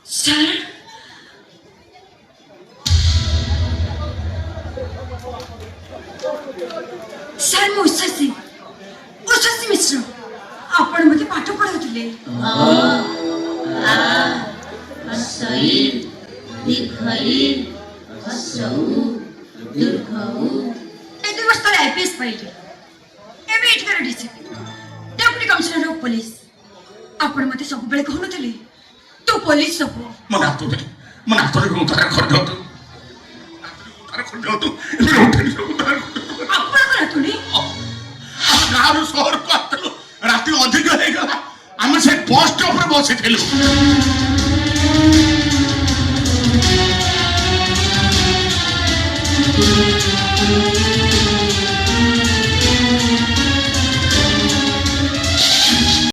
sir sir मु उषसी मिश्र आपण मध्ये पाठ पढवले आईपीएस पाहिजे डेप्युटी कमिशनर ऑफ पुलिस आपण मध्ये सबुबेले कहूनଥିଲେ तू पुलिस सब मन हातरे उतार कर आपण तुनी गाँव सहर को आतलु राति अधिक हो गला आम से बस स्टॉप रे बसिथिलु